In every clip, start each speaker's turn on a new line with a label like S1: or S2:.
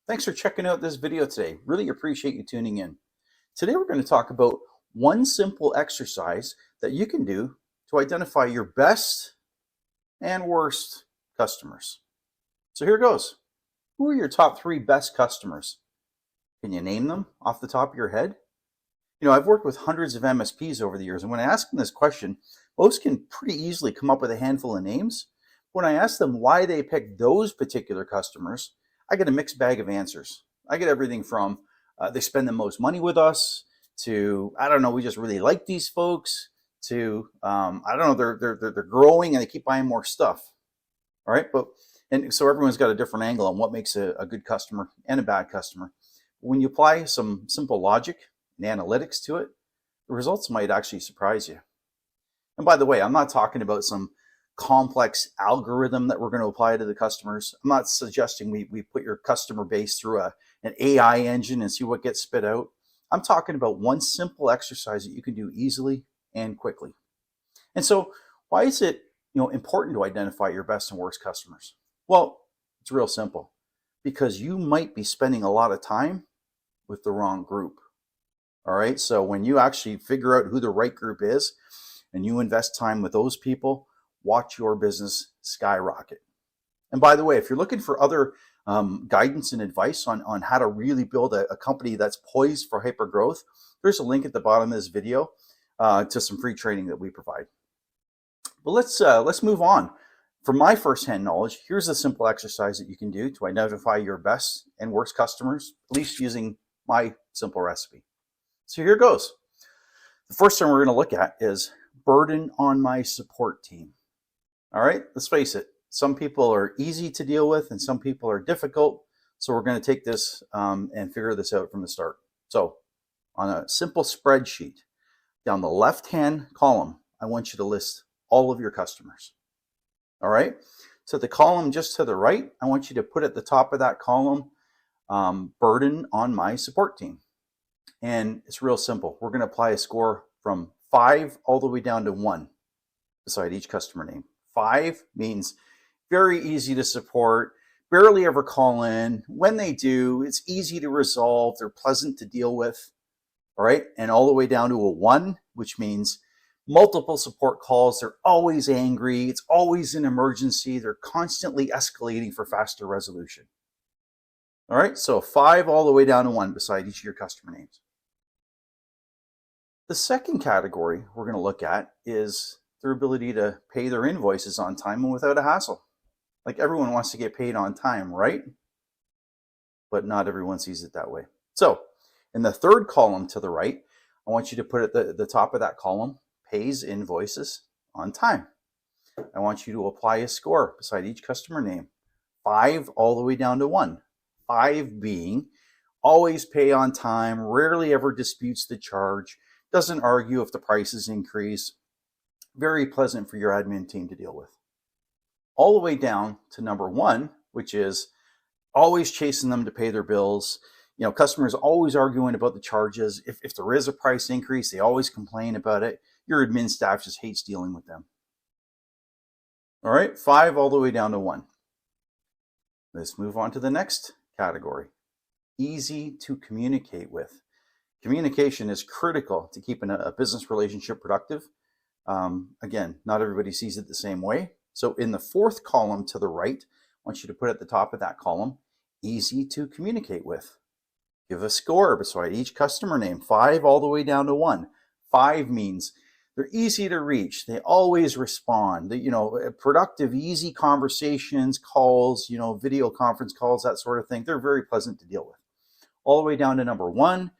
S1: Thanks for checking out this video today. Really appreciate you tuning in. Today we're going to talk about one simple exercise that you can do to identify your best and worst customers. So here goes. Who are your top 3 best customers? Can you name them off the top of your head? I've worked with hundreds of MSPs over the years, and when I ask them this question, most can pretty easily come up with a handful of names. When I ask them why they picked those particular customers, I get a mixed bag of answers. I get everything from they spend the most money with us to, I don't know, we just really like these folks to, I don't know, they're growing and they keep buying more stuff. All right. And so everyone's got a different angle on what makes a good customer and a bad customer. When you apply some simple logic and analytics to it, the results might actually surprise you. And by the way, I'm not talking about some complex algorithm that we're going to apply to the customers. I'm not suggesting we put your customer base through an AI engine and see what gets spit out. I'm talking about one simple exercise that you can do easily and quickly. And so why is it important to identify your best and worst customers? Well, it's real simple. Because you might be spending a lot of time with the wrong group. All right, so when you actually figure out who the right group is and you invest time with those people, watch your business skyrocket. And by the way, if you're looking for other guidance and advice on how to really build a company that's poised for hyper growth, there's a link at the bottom of this video to some free training that we provide. But let's move on. From my firsthand knowledge, here's a simple exercise that you can do to identify your best and worst customers, at least using my simple recipe. So here goes. The first thing we're going to look at is burden on my support team. All right, let's face it. Some people are easy to deal with and some people are difficult. So we're going to take this and figure this out from the start. So on a simple spreadsheet, down the left-hand column, I want you to list all of your customers. All right, so the column just to the right, I want you to put at the top of that column, burden on my support team. And it's real simple. We're going to apply a score from 5 all the way down to 1 beside each customer name. 5 means very easy to support, barely ever call in. When they do, it's easy to resolve. They're pleasant to deal with. All right, and all the way down to a 1, which means multiple support calls. They're always angry. It's always an emergency. They're constantly escalating for faster resolution. All right, so 5 all the way down to 1 beside each of your customer names. The second category we're going to look at is their ability to pay their invoices on time and without a hassle. Like everyone wants to get paid on time, right? But not everyone sees it that way. So in the third column to the right, I want you to put at the top of that column, pays invoices on time. I want you to apply a score beside each customer name, 5 all the way down to 1. 5 being always pay on time, rarely ever disputes the charge, doesn't argue if the prices increase, very pleasant for your admin team to deal with. All the way down to number 1, which is always chasing them to pay their bills. Customers always arguing about the charges. If there is a price increase, they always complain about it. Your admin staff just hates dealing with them. All right, 5 all the way down to 1. Let's move on to the next category. Easy to communicate with. Communication is critical to keeping a business relationship productive. Again, not everybody sees it the same way. So in the fourth column to the right, I want you to put at the top of that column, easy to communicate with. Give a score beside each customer name, 5 all the way down to 1. 5 means they're easy to reach. They always respond. Productive, easy conversations, calls, video conference calls, that sort of thing. They're very pleasant to deal with. All the way down to number 1,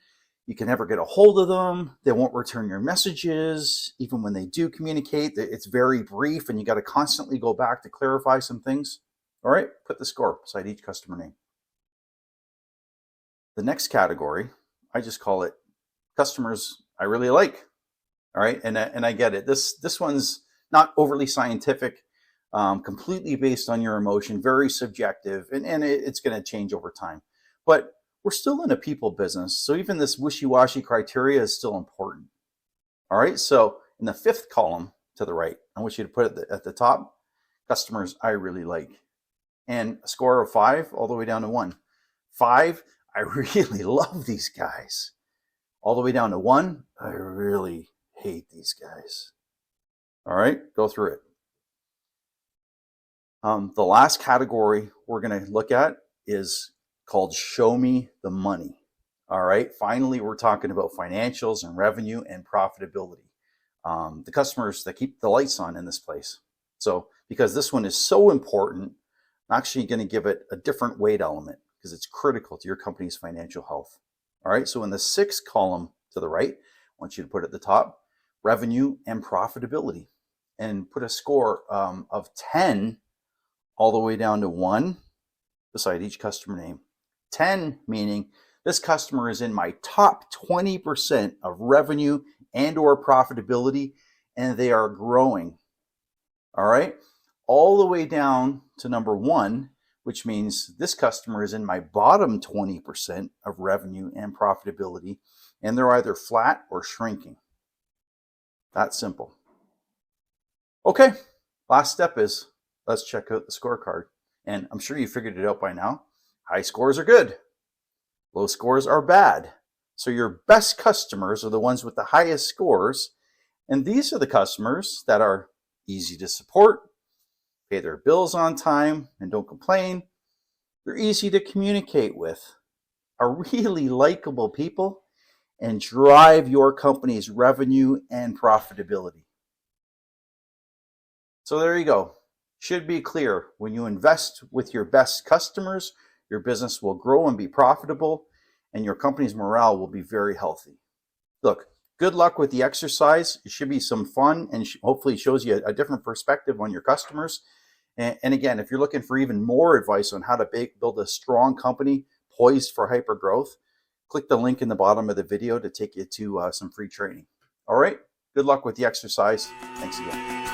S1: you can never get a hold of them. They won't return your messages. Even when they do communicate, it's very brief and you got to constantly go back to clarify some things. All right, put the score beside each customer name. The next category, I just call it customers I really like. All right, and I get it. This one's not overly scientific, completely based on your emotion, very subjective, and it's going to change over time. But we're still in a people business, so even this wishy-washy criteria is still important. All right, so in the fifth column to the right, I want you to put it at the top, customers I really like. And a score of 5 all the way down to 1. 5, I really love these guys. All the way down to 1, I really hate these guys. All right, go through it. The last category we're going to look at is called Show Me the Money. All right, finally, we're talking about financials and revenue and profitability. The customers that keep the lights on in this place. So because this one is so important, I'm actually going to give it a different weight element because it's critical to your company's financial health. All right, so in the 6th column to the right, I want you to put at the top, revenue and profitability, and put a score of 10 all the way down to 1 beside each customer name. 10 meaning this customer is in my top 20% of revenue and or profitability, and they are growing. All right, all the way down to number 1, which means this customer is in my bottom 20% of revenue and profitability, and they're either flat or shrinking. That's simple. Okay, last step is let's check out the scorecard. And I'm sure you figured it out by now. High scores are good. Low scores are bad. So your best customers are the ones with the highest scores. And these are the customers that are easy to support, pay their bills on time, and don't complain. They're easy to communicate with, are really likable people, and drive your company's revenue and profitability. So there you go. Should be clear, when you invest with your best customers, your business will grow and be profitable, and your company's morale will be very healthy. Look, good luck with the exercise. It should be some fun and hopefully shows you a different perspective on your customers. And again, if you're looking for even more advice on how to build a strong company poised for hyper growth, click the link in the bottom of the video to take you to some free training. All right, good luck with the exercise. Thanks again.